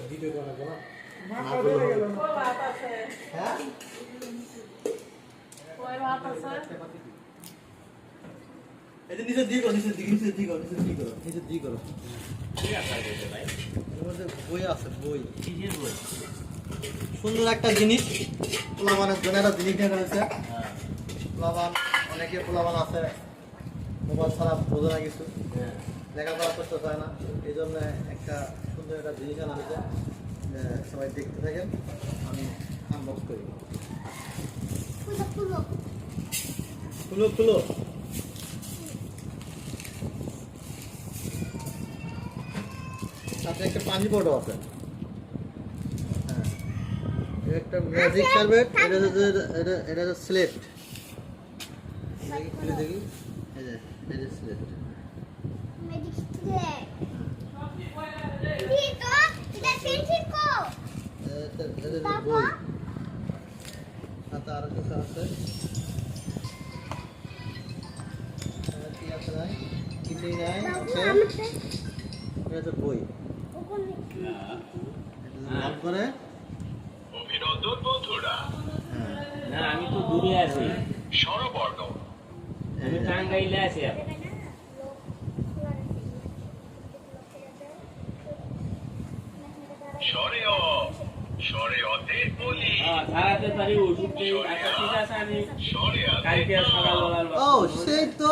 video করা গেল হ্যাঁ এই যে নিচে দিয়ে করো বই আছে বই সুন্দর একটা জিনিস পোলাবানের জন্য একটা জিনিস নিয়ে রয়েছে পোলাবান অনেকে পোলাবান আছে মোবাইল ছাড়া বোঝে না কিছু লেখাপড়া করতে চায় না এই জন্য একটা সুন্দর একটা জিনিস আনা হয়েছে সবাই দেখতে থাকেন আমি আনবক্স করি খুলো সাথে একটা পানি বড় আছে হ্যাঁ একটা ম্যাজিক কার্পেট এটা স্লেট খুলে দেখি এই যে স্লেট ম্যাজিক স্লেট এটা পেন্সিল কো এটা বই আর কিছু আছে কি আছে নাই কিছুই নাই এটা বই লাভ করে অভিনন্দন বন্ধুরা না আমি তো দূরে আছি স্বরবর্ণ আমি টাঙ্গাইলে আছি স্বরে অতে বলি সারাতে পারি ওষুধ ঠিক আছে আমি কালকে সকালবেলা ও সেই তো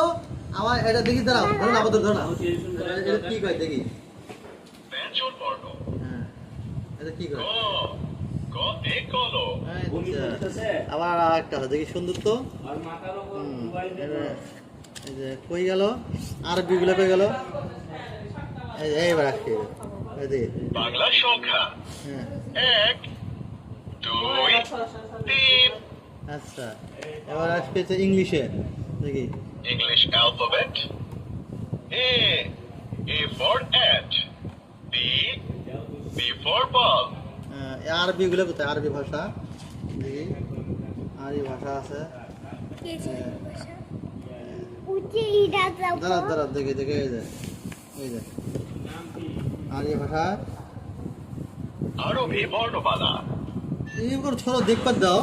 আমার এটা দেখি দাঁড়াও ধরুন আপাতত ধরুন এটা কি কয় দেখি ব্যঞ্জন বর্ণ হ্যাঁ এটা কি কয় গতে কলো আবার একটা আছে দেখি সুন্দর তো আর মাথার উপর মোবাইল এই যে কই গেল আরবি গুলো কই গেল এইবার আসছে এই যে বাংলা সংখ্যা হ্যাঁ 1 2 3 আচ্ছা এবার আসছে ইংলিশে দেখি English alphabet A for ant B for ball আরবি গুলো কোথায় আরবি ভাষা দেখি আরবি ভাষা আছে দাঁড়া দেখি এই যে আরবি ভাষা আরবি বর্ণমালা এই করে ছোট দেখবার দাও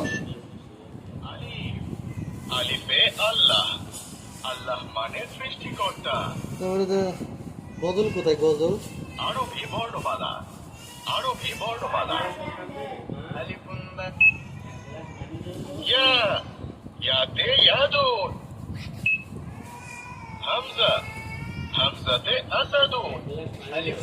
আলিফে আল্লাহ আল্লাহ মানে সৃষ্টিকর্তা তারপরে তো গজল কোথায় গজল আরবি বর্ণমালা আলিফুন বা ইয়াতে ইয়াদুন হামজাতে আসাদুন আলিফ